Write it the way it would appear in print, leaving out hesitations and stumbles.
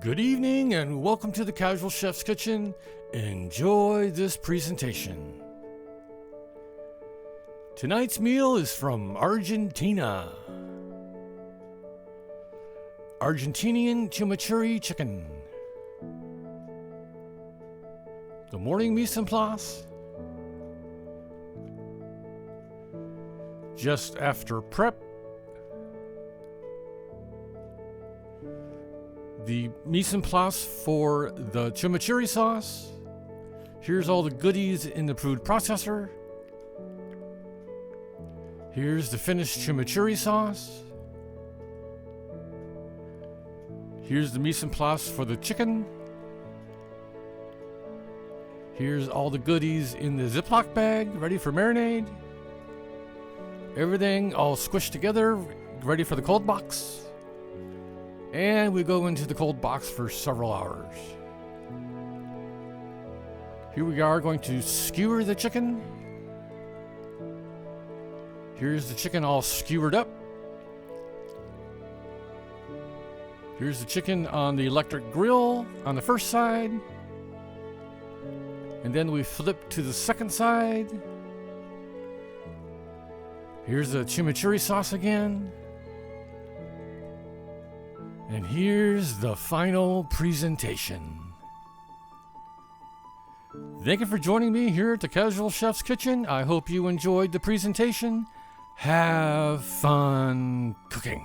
Good evening and welcome to the Casual Chef's Kitchen. Enjoy this presentation. Tonight's meal is from Argentina. Argentinian Chimichurri chicken. The morning mise en place. Just after prep. The mise en place for the chimichurri sauce. Here's all the goodies in the food processor. Here's the finished chimichurri sauce. Here's the mise en place for the chicken. Here's all the goodies in the Ziploc bag, ready for marinade. Everything all squished together, ready for the cold box. And we go into the cold box for several hours. Here we are going to skewer the chicken. Here's the chicken all skewered up. Here's the chicken on the electric grill on the first side. And then we flip to the second side. Here's the chimichurri sauce again. And here's the final presentation. Thank you for joining me here at the Casual Chef's Kitchen. I hope you enjoyed the presentation. Have fun cooking.